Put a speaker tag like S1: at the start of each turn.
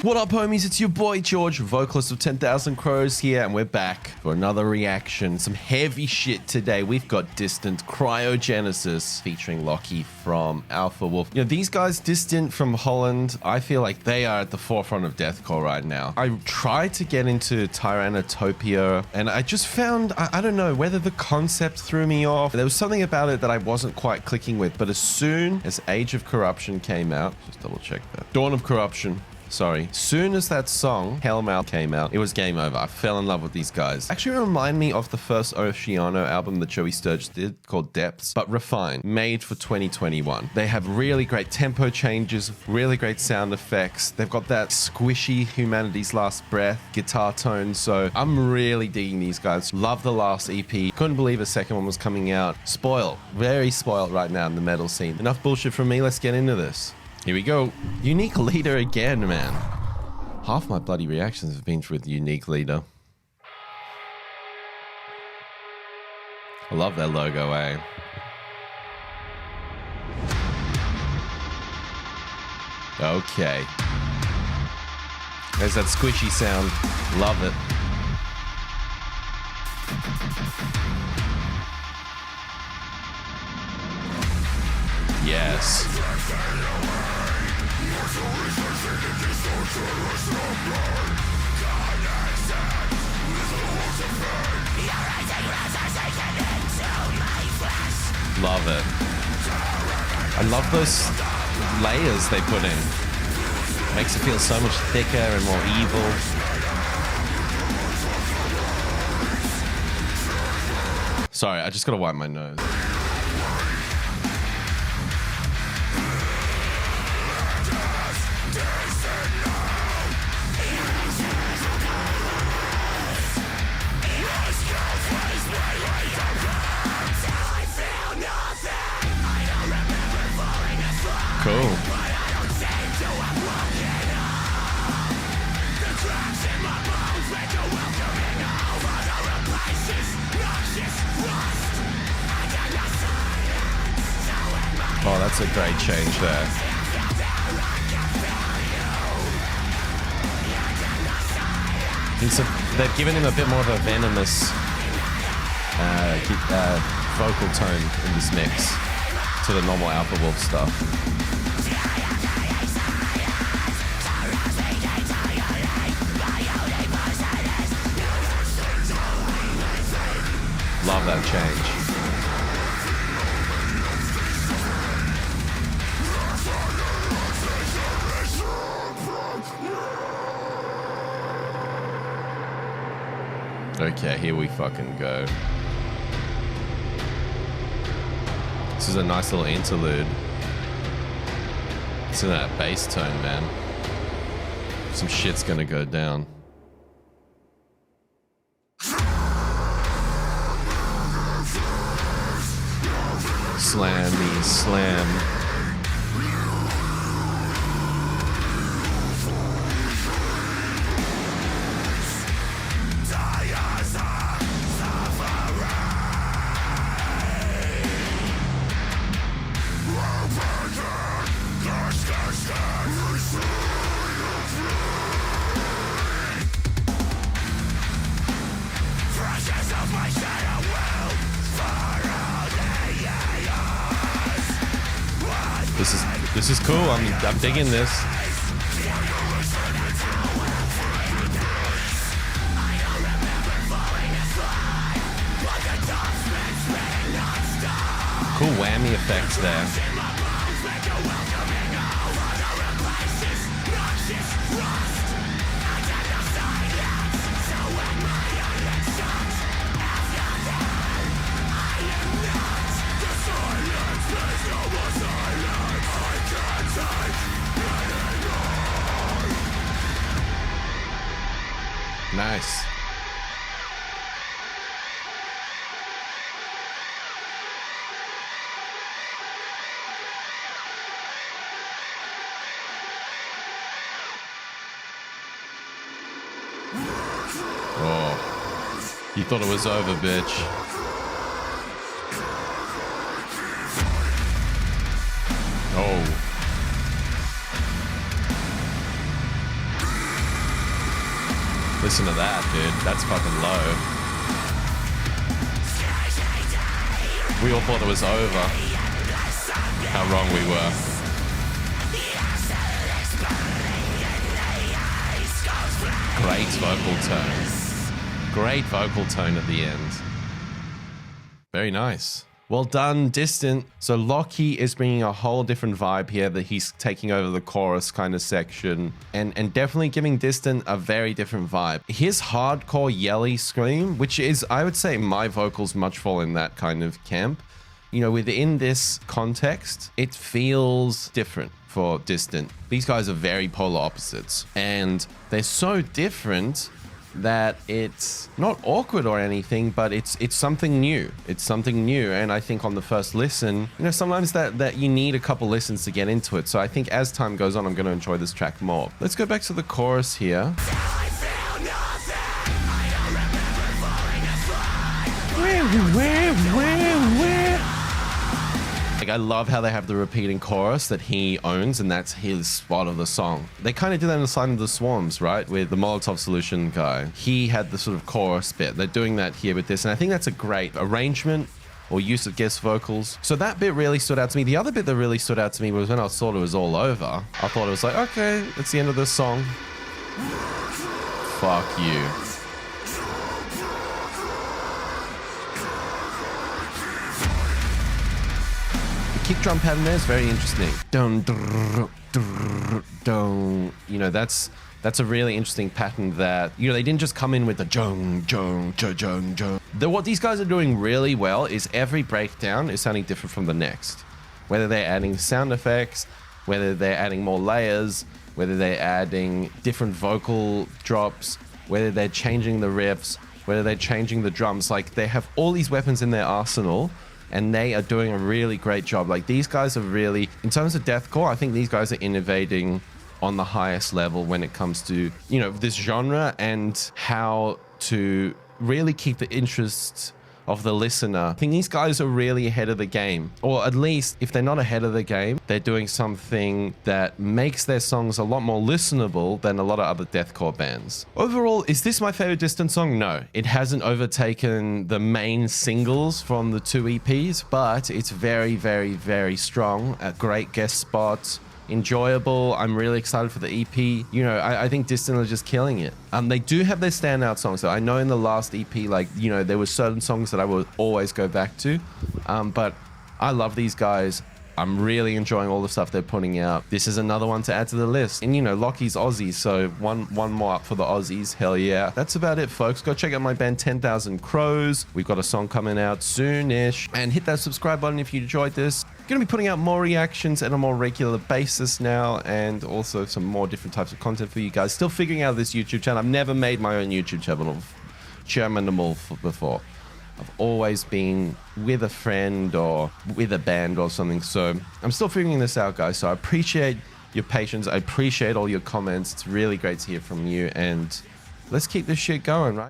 S1: What up, homies? It's your boy George, vocalist of 10,000 Crows here, and we're back for another reaction. Some heavy shit today. We've got Distant Cryogenesis featuring Lochie from Alpha Wolf. You know, these guys, Distant from Holland, I feel like they are at the forefront of deathcore right now. I tried to get into Tyrannotopia, and I just found, I don't know, whether the concept threw me off. There was something about it that I wasn't quite clicking with, but as soon as Age of Corruption came out, just double check that. Dawn of Corruption. Sorry. Soon as that song, Hellmouth, came out, it was game over. I fell in love with these guys. Actually remind me of the first Oceano album that Joey Sturge did called Depths, but refined, made for 2021. They have really great tempo changes, really great sound effects. They've got that squishy Humanity's Last Breath guitar tone, so I'm really digging these guys. Love the last EP. Couldn't believe a second one was coming out. Spoiled. Very spoiled right now in the metal scene. Enough bullshit from me, let's get into this. Here we go. Unique Leader again, man. Half my bloody reactions have been with Unique Leader. I love their logo, eh? Okay. There's that squishy sound. Love it. Yes. Love it. I love those layers they put in. Makes it feel so much thicker and more evil. Sorry, I just gotta wipe my nose. Cool. Oh, that's a great change there. They've given him a bit more of a venomous vocal tone in this mix to the normal Alpha Wolf stuff. Love that change. Okay, here we fucking go. This is a nice little interlude. It's in that bass tone, man. Some shit's gonna go down. Slammy slam. This is cool. I'm digging this. Cool whammy effects there. Nice. Oh, you thought it was over, bitch. Oh. Listen to that, dude. That's fucking low. We all thought it was over. How wrong we were. Great vocal tone. Great vocal tone at the end. Very nice. Well done, Distant. So Lochie is bringing a whole different vibe here, that he's taking over the chorus kind of section and definitely giving Distant a very different vibe. His hardcore yelly scream, which is, I would say, my vocals much fall in that kind of camp. You know, within this context, it feels different for Distant. These guys are very polar opposites, and they're so different that it's not awkward or anything, but it's something new. It's something new, and I think on the first listen, you know, sometimes that you need a couple listens to get into it. So I think as time goes on, I'm going to enjoy this track more. Let's go back to the chorus here. Like, I love how they have the repeating chorus that he owns, and that's his spot of the song. They kind of did that in the Sign of the Swarms, right? With the Molotov Solution guy. He had the sort of chorus bit. They're doing that here with this, and I think that's a great arrangement or use of guest vocals. So that bit really stood out to me. The other bit that really stood out to me was when I thought it was all over. I thought it was like, okay, that's the end of this song. Fuck you. Kick drum pattern there is very interesting. Dun, drrr, drrr, dun. You know, that's a really interesting pattern that, you know, they didn't just come in with the jung, jung, jung, jung, jung. What these guys are doing really well is every breakdown is sounding different from the next. Whether they're adding sound effects, whether they're adding more layers, whether they're adding different vocal drops, whether they're changing the riffs, whether they're changing the drums. Like, they have all these weapons in their arsenal, and they are doing a really great job. Like, these guys are really, in terms of deathcore, I think these guys are innovating on the highest level when it comes to, you know, this genre and how to really keep the interest of the listener. I think these guys are really ahead of the game, or at least if they're not ahead of the game, they're doing something that makes their songs a lot more listenable than a lot of other deathcore bands. Overall, is this my favorite Distant song? No, it hasn't overtaken the main singles from the 2 EPs, but it's very, very, very strong. A great guest spot. Enjoyable. I'm really excited for the EP. You know, I think Distant are just killing it. They do have their standout songs. So I know in the last EP, like, you know, there were certain songs that I would always go back to. But I love these guys. I'm really enjoying all the stuff they're putting out. This is another one to add to the list. And, you know, Lochie's Aussie, so one more up for the Aussies. Hell yeah. That's about it, folks. Go check out my band 10,000 Crows. We've got a song coming out soonish. And hit that subscribe button if you enjoyed this. Going to be putting out more reactions on a more regular basis now, and also some more different types of content for you guys. Still figuring out this YouTube channel. I've never made my own YouTube channel before. I've always been with a friend or with a band or something, so I'm still figuring this out, guys. So I appreciate your patience. I appreciate all your comments. It's really great to hear from you, and let's keep this shit going, right?